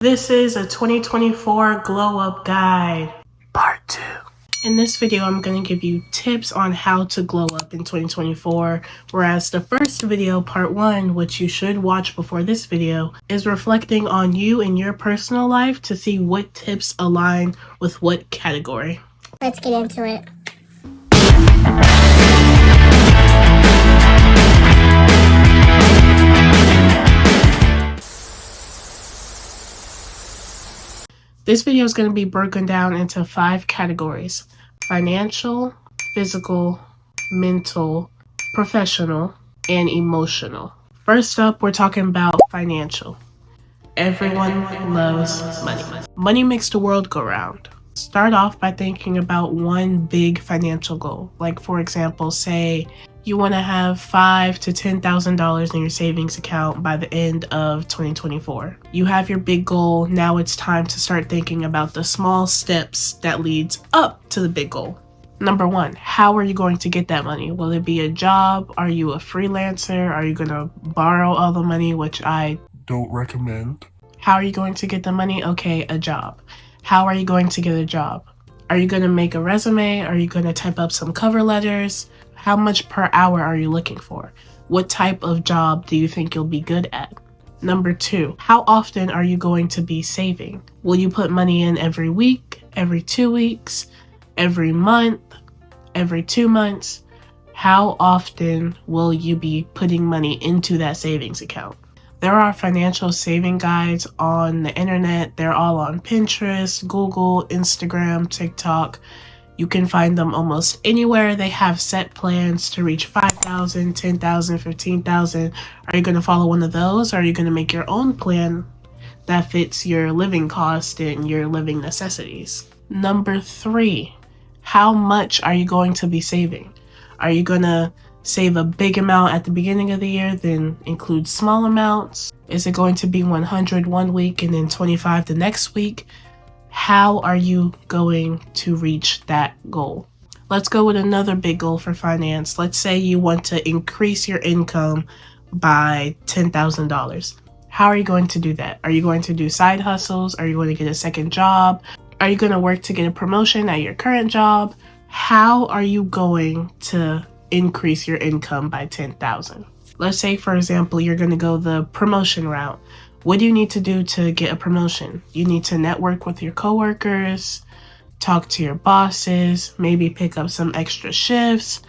This is a 2024 Glow Up Guide, Part 2. In this video, I'm going to give you tips on how to glow up in 2024, whereas the first video, Part 1, which you should watch before this video, is reflecting on you and your personal life to see what tips align with what category. Let's get into it. This video is going to be broken down into 5 categories: financial, physical, mental, professional, and emotional. First up, we're talking about financial. Everyone loves money. Money makes the world go round. Start off by thinking about one big financial goal. Like, for example, say you want to have $5,000 to $10,000 in your savings account by the end of 2024. You have your big goal. Now it's time to start thinking about the small steps that leads up to the big goal. Number 1, how are you going to get that money? Will it be a job? Are you a freelancer? Are you going to borrow all the money, which I don't recommend? How are you going to get the money? Okay, a job. How are you going to get a job? Are you going to make a resume? Are you going to type up some cover letters? How much per hour are you looking for? What type of job do you think you'll be good at? Number 2, how often are you going to be saving? Will you put money in every week, every 2 weeks, every month, every 2 months? How often will you be putting money into that savings account? There are financial saving guides on the internet. They're all on Pinterest, Google, Instagram, TikTok. You can find them almost anywhere. They have set plans to reach 5,000, 10,000, 15,000. Are you going to follow one of those? Or are you going to make your own plan that fits your living cost and your living necessities? Number 3, how much are you going to be saving? Are you going to save a big amount at the beginning of the year, then include small amounts? Is it going to be 100 one week and then 25 the next week? How are you going to reach that goal? Let's go with another big goal for finance. Let's say you want to increase your income by $10,000. How are you going to do that? Are you going to do side hustles? Are you going to get a second job? Are you going to work to get a promotion at your current job? How are you going to increase your income by $10,000? Let's say, for example, you're going to go the promotion route. What do you need to do to get a promotion? You need to network with your coworkers, talk to your bosses, maybe pick up some extra shifts,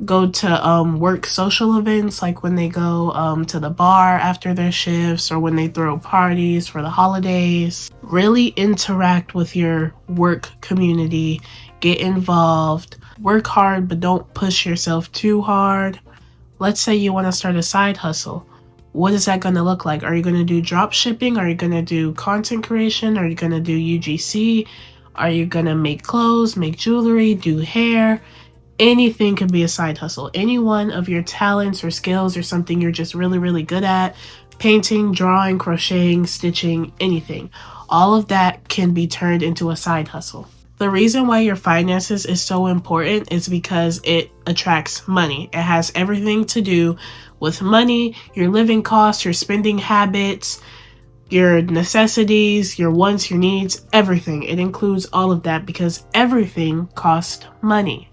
go to work social events, like when they go to the bar after their shifts or when they throw parties for the holidays. Really interact with your work community, get involved, work hard, but don't push yourself too hard. Let's say you want to start a side hustle. What is that going to look like? Are you going to do drop shipping? Are you going to do content creation? Are you going to do UGC? Are you going to make clothes, make jewelry, do hair? Anything can be a side hustle. Any one of your talents or skills or something you're just really, really good at, painting, drawing, crocheting, stitching, anything. All of that can be turned into a side hustle. The reason why your finances is so important is because it attracts money. It has everything to do with money, your living costs, your spending habits, your necessities, your wants, your needs, everything. It includes all of that because everything costs money.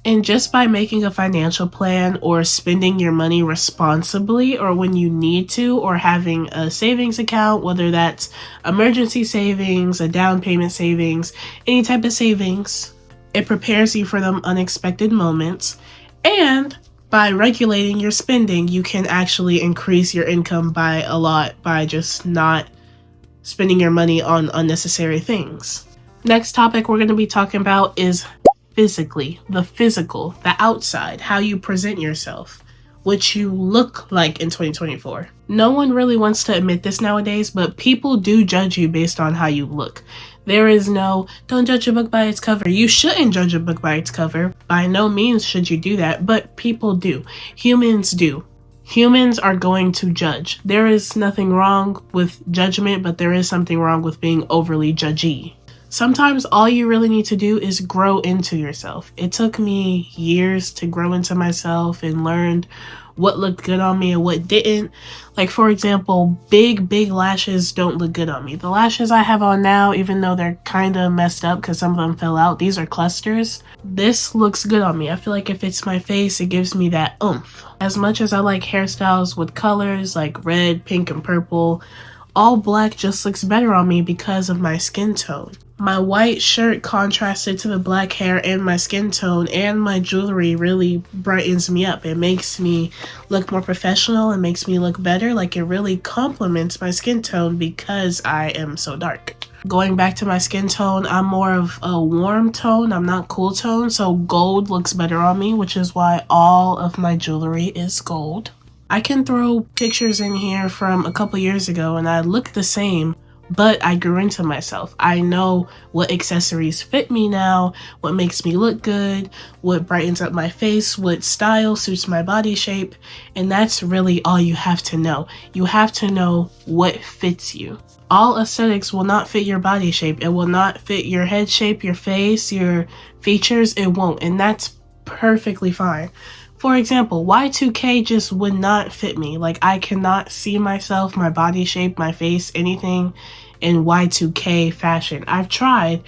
And just by making a financial plan or spending your money responsibly or when you need to, or having a savings account, whether that's emergency savings, a down payment savings, any type of savings, it prepares you for them unexpected moments. And by regulating your spending, you can actually increase your income by a lot by just not spending your money on unnecessary things. Next topic we're going to be talking about is physically, the physical, the outside, how you present yourself, what you look like in 2024. No one really wants to admit this nowadays, but people do judge you based on how you look. There is no, don't judge a book by its cover. You shouldn't judge a book by its cover. By no means should you do that, but people do. Humans do. Humans are going to judge. There is nothing wrong with judgment, but there is something wrong with being overly judgy. Sometimes all you really need to do is grow into yourself. It took me years to grow into myself and learned what looked good on me and what didn't. Like, for example, big lashes don't look good on me. The lashes I have on now, even though they're kind of messed up because some of them fell out, these are clusters. This looks good on me. I feel like it fits my face. It gives me that oomph. As much as I like hairstyles with colors like red, pink, and purple, all black just looks better on me because of my skin tone. My white shirt contrasted to the black hair and my skin tone, and my jewelry really brightens me up. It makes me look more professional. It makes me look better. Like, it really complements my skin tone because I am so dark. Going back to my skin tone, I'm more of a warm tone. I'm not cool tone, so gold looks better on me, which is why all of my jewelry is gold. I can throw pictures in here from a couple years ago and I look the same, but I grew into myself. I know what accessories fit me now, what makes me look good, what brightens up my face, what style suits my body shape, and that's really all you have to know. You have to know what fits you. All aesthetics will not fit your body shape. It will not fit your head shape, your face, your features. It won't, and that's perfectly fine. For example, Y2K just would not fit me. Like, I cannot see myself, my body shape, my face, anything in Y2K fashion. I've tried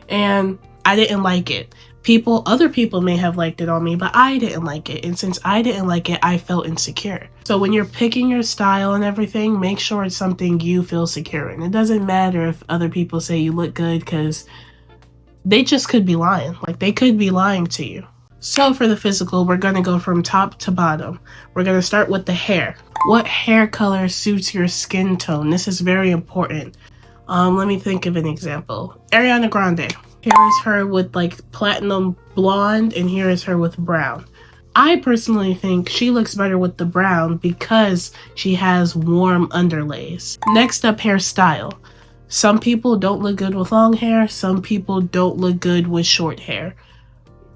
and I didn't like it. Other people may have liked it on me, but I didn't like it. And since I didn't like it, I felt insecure. So when you're picking your style and everything, make sure it's something you feel secure in. It doesn't matter if other people say you look good, because they just could be lying. Like, they could be lying to you. So for the physical, we're going to go from top to bottom. We're going to start with the hair. What hair color suits your skin tone? This is very important. Let me think of an example. Ariana Grande. Here is her with like platinum blonde, and here is her with brown. I personally think she looks better with the brown because she has warm underlays. Next up, hairstyle. Some people don't look good with long hair. Some people don't look good with short hair.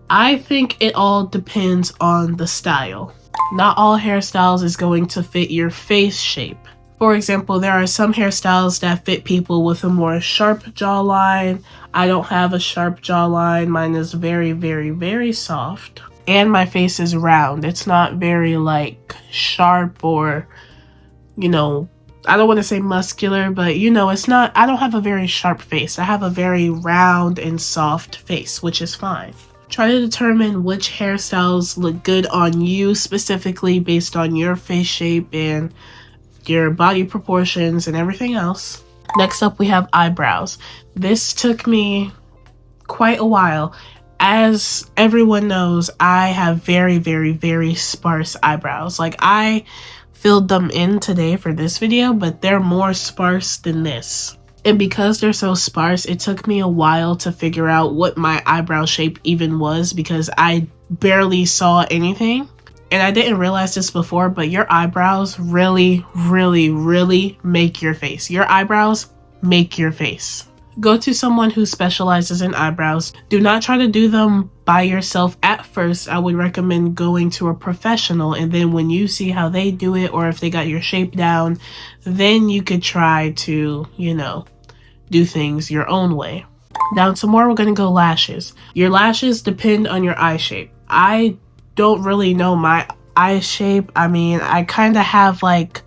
I think it all depends on the style. Not all hairstyles is going to fit your face shape. For example, there are some hairstyles that fit people with a more sharp jawline. I don't have a sharp jawline. Mine is very soft. And my face is round. It's not very like sharp or, I don't want to say muscular, but it's not, I don't have a very sharp face. I have a very round and soft face, which is fine. Try to determine which hairstyles look good on you specifically based on your face shape and your body proportions and everything else. Next up, we have eyebrows. This took me quite a while. As everyone knows, I have very sparse eyebrows. Like, I filled them in today for this video, but they're more sparse than this. And because they're so sparse, it took me a while to figure out what my eyebrow shape even was, because I barely saw anything. And I didn't realize this before, but your eyebrows really make your face. Your eyebrows make your face. Go to someone who specializes in eyebrows. Do not try to do them by yourself at first. I would recommend going to a professional, and then when you see how they do it, or if they got your shape down, then you could try to, do things your own way. Down some more, we're going to go lashes. Your lashes depend on your eye shape. I don't really know my eye shape. I mean, I kind of have like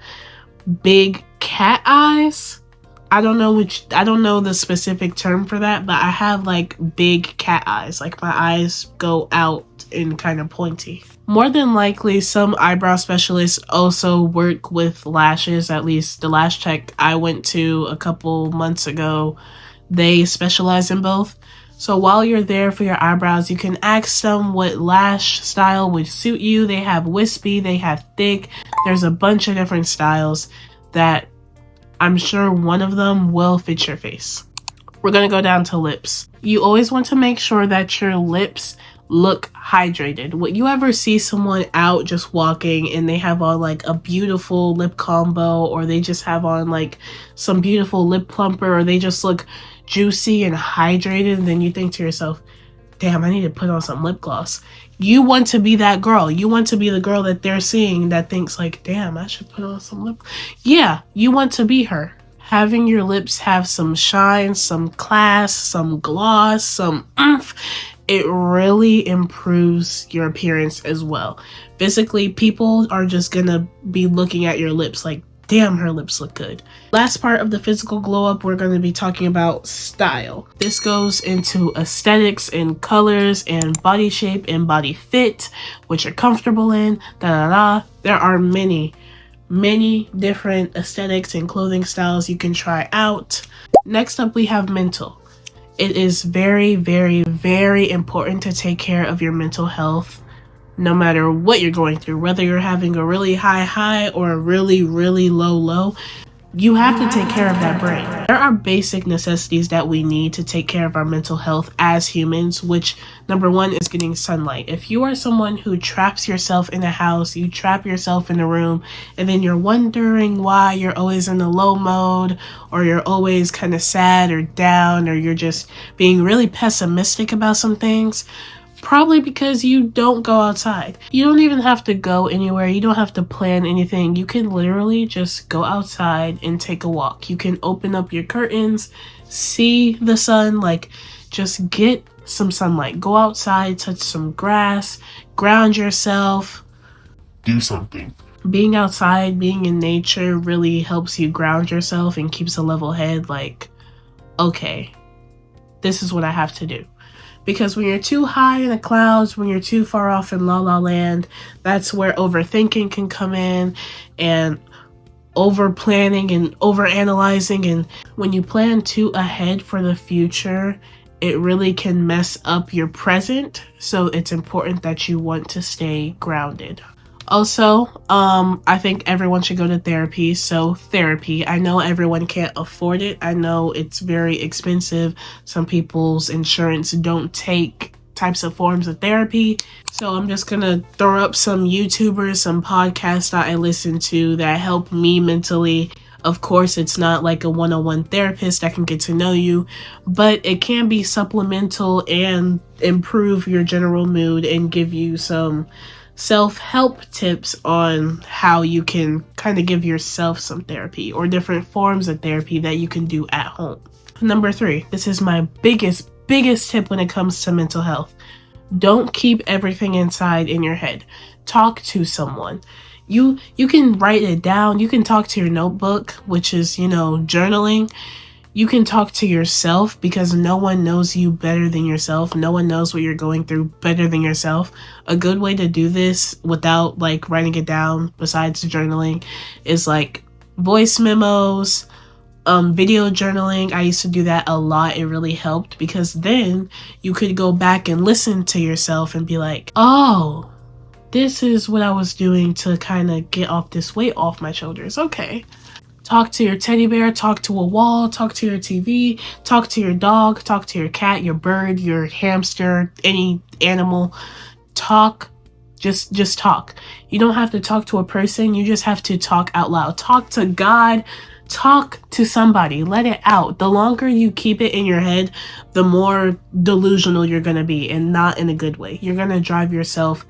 big cat eyes. I don't know the specific term for that, but I have like big cat eyes. Like, my eyes go out and kind of pointy. More than likely, some eyebrow specialists also work with lashes. At least the lash tech I went to a couple months ago, they specialize in both. So while you're there for your eyebrows, you can ask them what lash style would suit you. They have wispy, they have thick. There's a bunch of different styles that I'm sure one of them will fit your face. We're going to go down to lips. You always want to make sure that your lips look hydrated. Would you ever see someone out just walking and they have on like a beautiful lip combo, or they just have on like some beautiful lip plumper, or they just look juicy and hydrated, and then you think to yourself, damn, I need to put on some lip gloss. You want to be that girl. You want to be the girl that they're seeing that thinks like, damn, I should put on some lip. Yeah, you want to be her. Having your lips have some shine, some class, some gloss, some oomph, it really improves your appearance as well. Physically, people are just gonna be looking at your lips like, damn, her lips look good. Last part of the physical glow up, we're going to be talking about style. This goes into aesthetics and colors and body shape and body fit, which you're comfortable in, There are many different aesthetics and clothing styles you can try out. Next up, we have mental. It is very, very, very important to take care of your mental health no matter what you're going through, whether you're having a really high or a really, really low. You have to take care of that brain. There are basic necessities that we need to take care of our mental health as humans, which number one is getting sunlight. If you are someone who traps yourself in a house, you trap yourself in a room, and then you're wondering why you're always in a low mode, or you're always kind of sad or down, or you're just being really pessimistic about some things, probably because you don't go outside. You don't even have to go anywhere. You don't have to plan anything. You can literally just go outside and take a walk. You can open up your curtains, see the sun, like just get some sunlight. Go outside, touch some grass, ground yourself. Do something. Being outside, being in nature really helps you ground yourself and keeps a level head like, okay, this is what I have to do. Because when you're too high in the clouds, when you're too far off in la la land, that's where overthinking can come in, and over planning and over analyzing. And when you plan too ahead for the future, it really can mess up your present. So it's important that you want to stay grounded. Also, I think everyone should go to therapy. So therapy, I know everyone can't afford it. I know it's very expensive. Some people's insurance don't take types of forms of therapy. So I'm just gonna throw up some YouTubers, some podcasts that I listen to that help me mentally. Of course, it's not like a one-on-one therapist that can get to know you, but it can be supplemental and improve your general mood and give you some self-help tips on how you can kind of give yourself some therapy or different forms of therapy that you can do at home. Number 3, this is my biggest tip when it comes to mental health. Don't keep everything inside in your head. Talk to someone. You can write it down. You can talk to your notebook, which is, journaling. You can talk to yourself because no one knows you better than yourself. No one knows what you're going through better than yourself. A good way to do this without writing it down besides journaling is voice memos, video journaling. I used to do that a lot. It really helped because then you could go back and listen to yourself and be like, oh, this is what I was doing to kind of get off this weight off my shoulders. Okay. Talk to your teddy bear, talk to a wall, talk to your TV, talk to your dog, talk to your cat, your bird, your hamster, any animal. Talk, just talk. You don't have to talk to a person, you just have to talk out loud. Talk to God, talk to somebody, let it out. The longer you keep it in your head, the more delusional you're gonna be, and not in a good way. You're gonna drive yourself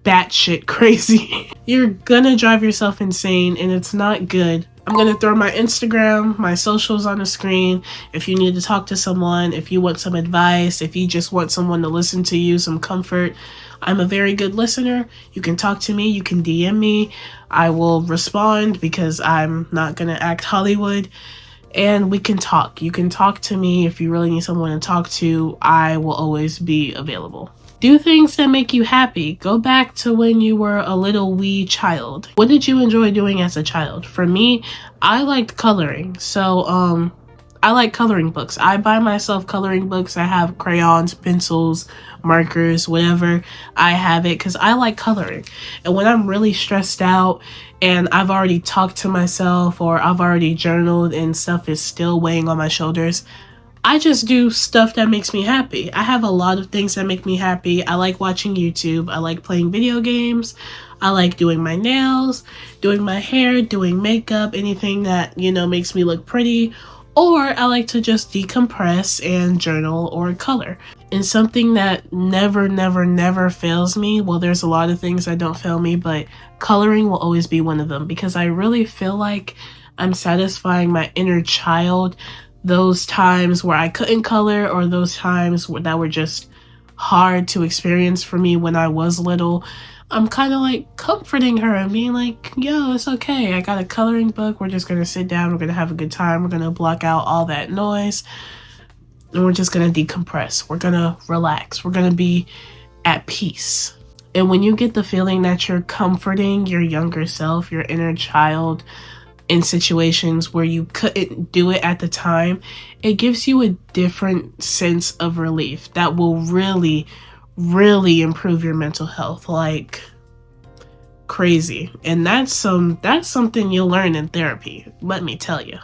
batshit crazy. You're gonna drive yourself insane, and it's not good. I'm gonna throw my Instagram, my socials on the screen. If you need to talk to someone, if you want some advice, if you just want someone to listen to you, some comfort, I'm a very good listener. You can talk to me, you can DM me. I will respond because I'm not gonna act Hollywood. And we can talk. You can talk to me if you really need someone to talk to. I will always be available. Do things that make you happy. Go back to when you were a little wee child. What did you enjoy doing as a child? For me, I liked coloring. So, I like coloring books. I buy myself coloring books. I have crayons, pencils, markers, whatever. I have it because I like coloring. And when I'm really stressed out and I've already talked to myself or I've already journaled and stuff is still weighing on my shoulders, I just do stuff that makes me happy. I have a lot of things that make me happy. I like watching YouTube. I like playing video games. I like doing my nails, doing my hair, doing makeup, anything that, makes me look pretty. Or I like to just decompress and journal or color. And something that never fails me, well, there's a lot of things that don't fail me, but coloring will always be one of them because I really feel like I'm satisfying my inner child. Those times where I couldn't color or those times that were just hard to experience for me when I was little, I'm kind of like comforting her and being like, yo, it's okay. I got a coloring book. We're just going to sit down. We're going to have a good time. We're going to block out all that noise. And we're just going to decompress. We're going to relax. We're going to be at peace. And when you get the feeling that you're comforting your younger self, your inner child, in situations where you couldn't do it at the time, it gives you a different sense of relief that will really, really improve your mental health like crazy. And that's something you'll learn in therapy, let me tell you.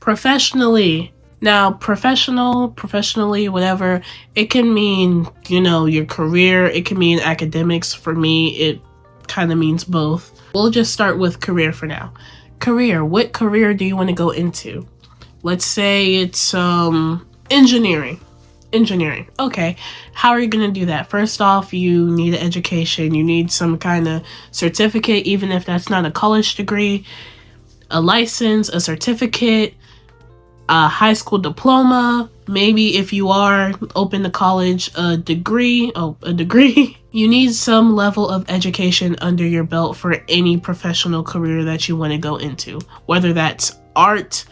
Professionally. Now, professionally, whatever, it can mean, your career, it can mean academics. For me, it kind of means both. We'll just start with career for now. Career. What career do you want to go into? Let's say it's engineering. Okay. How are you going to do that? First off, you need an education. You need some kind of certificate, even if that's not a college degree, a license, a certificate, a high school diploma. Maybe if you are open to college, a degree. You need some level of education under your belt for any professional career that you want to go into, whether that's art,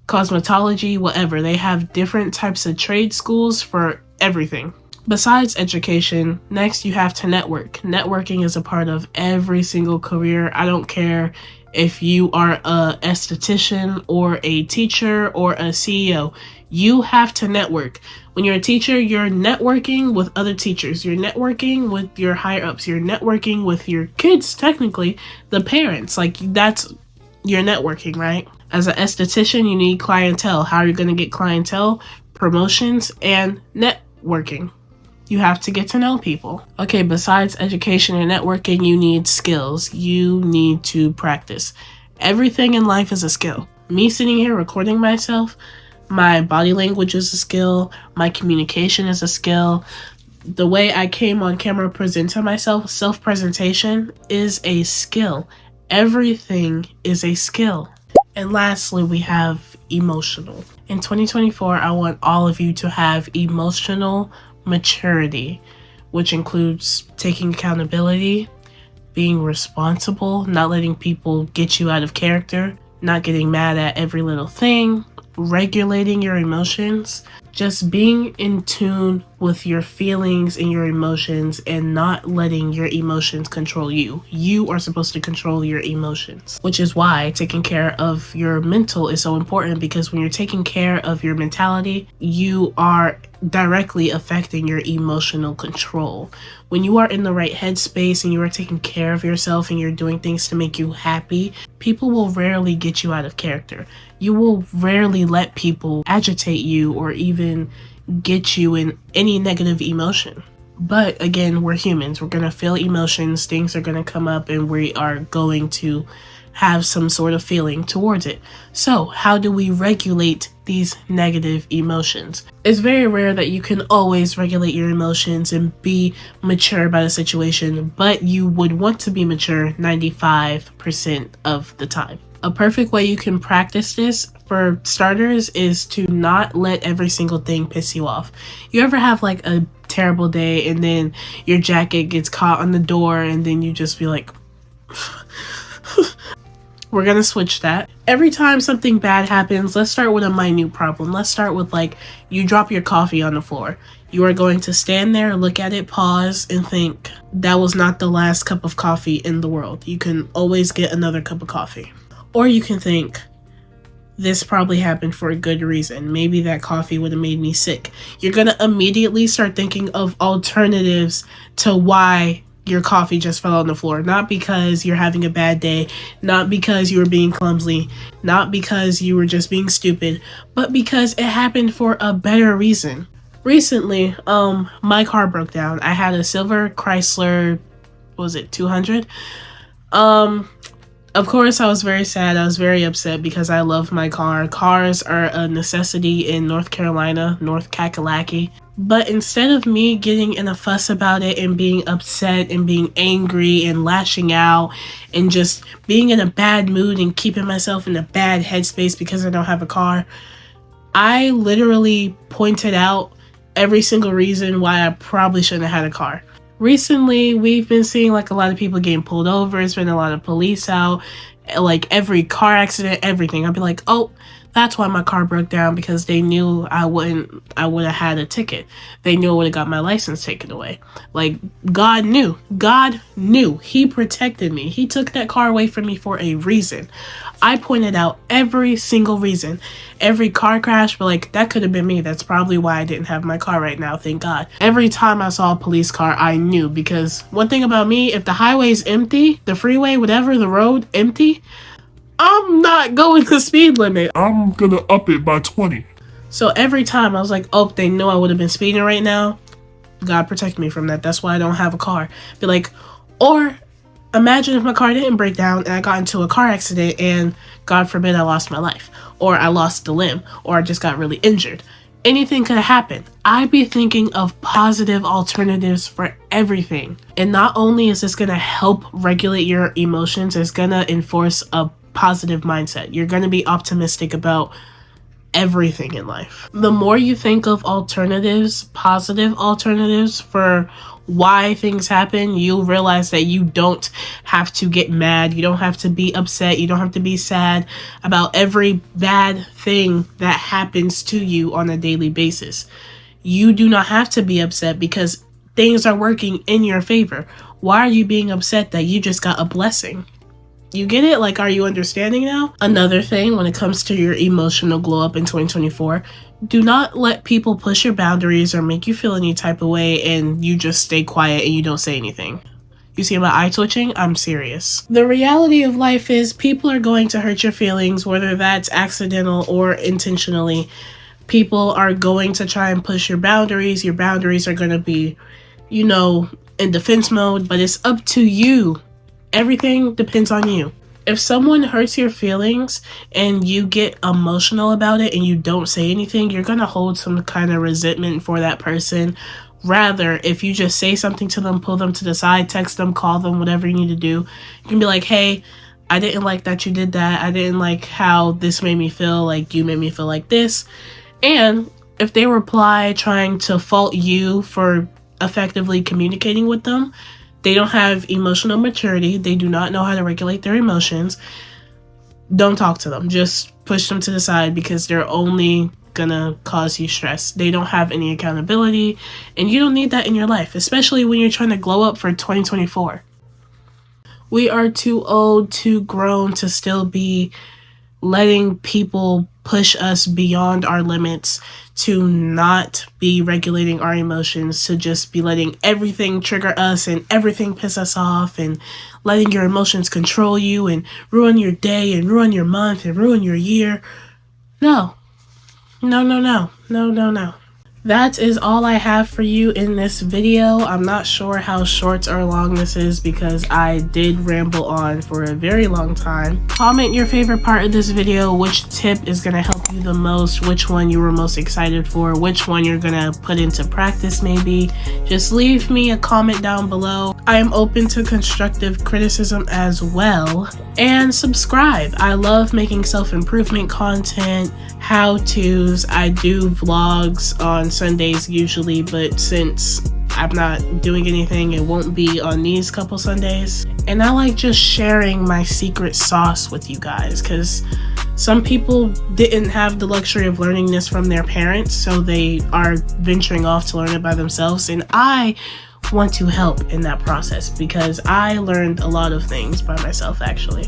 cosmetology, whatever. They have different types of trade schools for everything. Besides education, next you have to network. Networking is a part of every single career. I don't care if you are a esthetician or a teacher or a CEO. You have to network. When you're a teacher, you're networking with other teachers. You're networking with your higher ups. You're networking with your kids, technically, the parents. Like, that's your networking, right? As an esthetician, you need clientele. How are you going to get clientele? Promotions and networking. You have to get to know people. Okay, besides education and networking, you need skills. You need to practice. Everything in life is a skill. Me sitting here recording myself, my body language is a skill. My communication is a skill. The way I came on camera presenting myself, self-presentation, is a skill. Everything is a skill. And lastly, we have emotional. In 2024, I want all of you to have emotional maturity, which includes taking accountability, being responsible, not letting people get you out of character, not getting mad at every little thing, regulating your emotions, just being in tune with your feelings and your emotions and not letting your emotions control you. You are supposed to control your emotions, which is why taking care of your mental is so important, because when you're taking care of your mentality, you are directly affecting your emotional control. When you are in the right headspace and you are taking care of yourself and you're doing things to make you happy, people will rarely get you out of character. You will rarely let people agitate you or even get you in any negative emotion. But again, we're humans. We're going to feel emotions. Things are going to come up and we are going to have some sort of feeling towards it. So how do we regulate these negative emotions? It's very rare that you can always regulate your emotions and be mature about a situation, but you would want to be mature 95% of the time. A perfect way you can practice this, for starters, is to not let every single thing piss you off. You ever have like a terrible day and then your jacket gets caught on the door and then you just be like, we're gonna switch that. Every time something bad happens, let's start with a minute problem. Let's start with like, you drop your coffee on the floor. You are going to stand there, look at it, pause, and think, that was not the last cup of coffee in the world. You can always get another cup of coffee. Or you can think, this probably happened for a good reason. Maybe that coffee would have made me sick. You're gonna immediately start thinking of alternatives to why your coffee just fell on the floor. Not because you're having a bad day, not because you were being clumsy, not because you were just being stupid, but because it happened for a better reason. Recently, my car broke down. I had a silver Chrysler, what was it, 200? Of course, I was very sad. I was very upset because I love my car. Cars are a necessity in North Carolina, North Kakalaki. But instead of me getting in a fuss about it and being upset and being angry and lashing out and just being in a bad mood and keeping myself in a bad headspace because I don't have a car, I literally pointed out every single reason why I probably shouldn't have had a car. Recently, we've been seeing like a lot of people getting pulled over. It's been a lot of police out, like every car accident, everything. I'd be like, oh, that's why my car broke down, because they knew I would have had a ticket. They knew I would have got my license taken away. Like, God knew. God knew. He protected me. He took that car away from me for a reason. I pointed out every single reason. Every car crash, but like, that could have been me. That's probably why I didn't have my car right now, thank God. Every time I saw a police car, I knew, because one thing about me, if the highway's empty, the freeway, whatever, the road, empty, I'm not going the speed limit. I'm gonna up it by 20. So every time I was like, oh, they know I would have been speeding right now. God protect me from that. That's why I don't have a car. Be like, or imagine if my car didn't break down and I got into a car accident and God forbid I lost my life, or I lost a limb, or I just got really injured. Anything could have happened. I'd be thinking of positive alternatives for everything. And not only is this going to help regulate your emotions, it's going to enforce a positive mindset. You're going to be optimistic about everything in life. The more you think of alternatives, positive alternatives for why things happen, you'll realize that you don't have to get mad. You don't have to be upset. You don't have to be sad about every bad thing that happens to you on a daily basis. You do not have to be upset because things are working in your favor. Why are you being upset that you just got a blessing? You get it? Like, are you understanding now? Another thing when it comes to your emotional glow up in 2024, do not let people push your boundaries or make you feel any type of way and you just stay quiet and you don't say anything. You see my eye twitching? I'm serious. The reality of life is people are going to hurt your feelings, whether that's accidental or intentionally. People are going to try and push your boundaries. Your boundaries are going to be, in defense mode, but it's up to you. Everything depends on you. If someone hurts your feelings and you get emotional about it and you don't say anything, you're going to hold some kind of resentment for that person. Rather, if you just say something to them, pull them to the side, text them, call them, whatever you need to do, you can be like, hey, I didn't like that you did that. I didn't like how this made me feel. Like, you made me feel like this. And if they reply trying to fault you for effectively communicating with them, they don't have emotional maturity. They do not know how to regulate their emotions. Don't talk to them. Just push them to the side because they're only gonna cause you stress. They don't have any accountability, and you don't need that in your life, especially when you're trying to glow up for 2024. We are too old, too grown to still be letting people push us beyond our limits, to not be regulating our emotions, to just be letting everything trigger us and everything piss us off, and letting your emotions control you and ruin your day and ruin your month and ruin your year. No. That is all I have for you in this video. I'm not sure how short or long this is because I did ramble on for a very long time. Comment your favorite part of this video, which tip is going to help you the most, which one you were most excited for, which one you're going to put into practice maybe. Just leave me a comment down below. I am open to constructive criticism as well. And subscribe. I love making self-improvement content, how-tos. I do vlogs on Sundays usually, but since I'm not doing anything, it won't be on these couple Sundays. And I like just sharing my secret sauce with you guys, because some people didn't have the luxury of learning this from their parents, so they are venturing off to learn it by themselves, and I want to help in that process because I learned a lot of things by myself actually.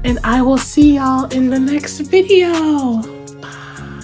And I will see y'all in the next video. Bye.